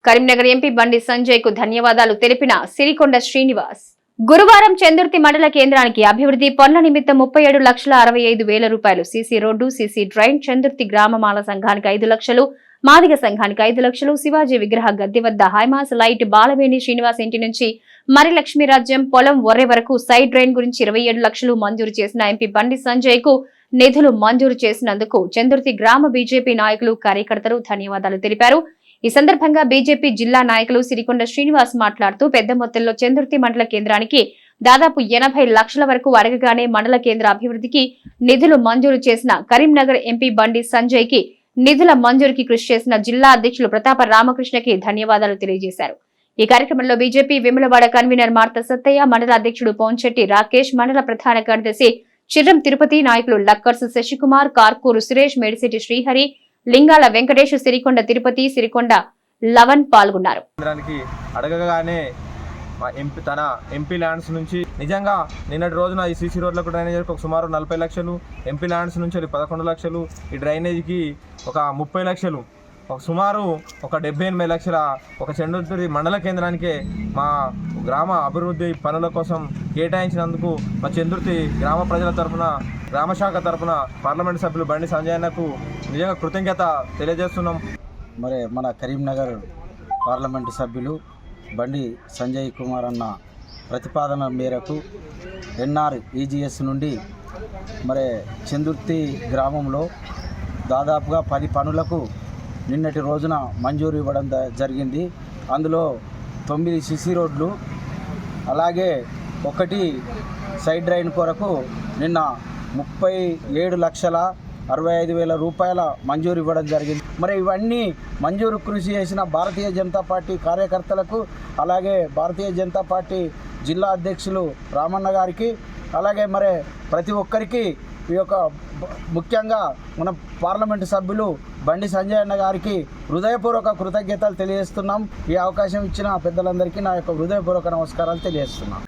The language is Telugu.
కరీంనగర్ ఎంపీ బండి సంజయ్ కు ధన్యవాదాలు తెలిపిన సిరికొండ శ్రీనివాస్. గురువారం చందుర్తి మండల కేంద్రానికి అభివృద్ధి పనుల నిమిత్తం 37,65,000 రూపాయలు CC road, CC drain, Chandurthi గ్రామమాల సంఘానికి 5 లక్షలు, మాదిగ సంఘానికి 5 లక్షలు, శివాజీ విగ్రహ గద్దె వద్ద హైమాస్ లైట్, బాలవేణి శ్రీనివాస్ ఇంటి నుంచి మరి లక్ష్మీరాజ్యం పొలం ఒర్రె వరకు సైడ్ డ్రైన్ గురించి 27 లక్షలు మంజూరు చేసిన ఎంపీ బండి సంజయ్ కు నిధులు మంజూరు చేసినందుకు చందుర్తి గ్రామ బీజేపీ నాయకులు, కార్యకర్తలు ధన్యవాదాలు తెలిపారు. ఈ సందర్భంగా బీజేపీ జిల్లా నాయకులు సిరికొండ శ్రీనివాస్ మాట్లాడుతూ పెద్ద మొత్తంలో చందుర్తి మండల కేంద్రానికి దాదాపు 80 లక్షల వరకు అడగగానే మండల కేంద్ర అభివృద్ధికి నిధులు మంజూరు చేసిన కరీంనగర్ ఎంపీ బండి సంజయ్ కి నిధుల మంజూరుకి కృషి చేసిన జిల్లా అధ్యక్షులు ప్రతాప రామకృష్ణకి ధన్యవాదాలు తెలియజేశారు. ఈ కార్యక్రమంలో BJP Vemulawada convener Martha Sattaiah, మండల అధ్యక్షుడు పోంచెట్టి రాకేష్, మండల ప్రధాన కార్యదర్శి చిర్రం తిరుపతి, నాయకులు లక్కర్స్ శశికుమార్, కార్కూరు సురేష్, మేడిశెట్టి శ్రీహరి, లింగాల వెంకటేష్, సిరికొండ తిరుపతి, సిరికొండ లవన్ పాల్గొన్నారు. అడగగానే తన ఎంపీ ల్యాండ్స్ నుంచి నిజంగా నిన్నటి రోజున ఈ సీసీ రోడ్లకు డ్రైనేజీకి ఒక సుమారు 40 లక్షలు, ఎంపీ ల్యాండ్స్ నుంచి 11 లక్షలు, ఈ డ్రైనేజీకి ఒక 30 లక్షలు, ఒక సుమారు ఒక 78 లక్షల ఒక చందుర్తి మండల కేంద్రానికే మా గ్రామ అభివృద్ధి పనుల కోసం కేటాయించినందుకు మా చందుర్తి గ్రామ ప్రజల తరఫున, గ్రామ శాఖ తరఫున పార్లమెంటు సభ్యులు బండి సంజయ్ అన్నకు నిజంగా కృతజ్ఞత తెలియజేస్తున్నాం. మరి మన కరీంనగర్ పార్లమెంటు సభ్యులు బండి సంజయ్ కుమార్ అన్న ప్రతిపాదన మేరకు NREGS నుండి మరి చందుర్తి గ్రామంలో దాదాపుగా 10 పనులకు నిన్నటి రోజున మంజూరు ఇవ్వడం జరిగింది. అందులో 9 సిసి రోడ్లు, అలాగే 1 సైడ్ డ్రైన్ కొరకు నిన్న 37,65,000 రూపాయల మంజూరు ఇవ్వడం జరిగింది. మరి ఇవన్నీ మంజూరు కృషి చేసిన భారతీయ జనతా పార్టీ కార్యకర్తలకు, అలాగే భారతీయ జనతా పార్టీ జిల్లా అధ్యక్షులు రామన్న గారికి, అలాగే మరి ప్రతి ఒక్కరికి ఈ యొక్క ముఖ్యంగా మన పార్లమెంటు సభ్యులు బండి సంజయ్ అన్న గారికి హృదయపూర్వక కృతజ్ఞతలు తెలియజేస్తున్నాం. ఈ అవకాశం ఇచ్చిన పెద్దలందరికీ నా యొక్క హృదయపూర్వక నమస్కారాలు తెలియజేస్తున్నాం.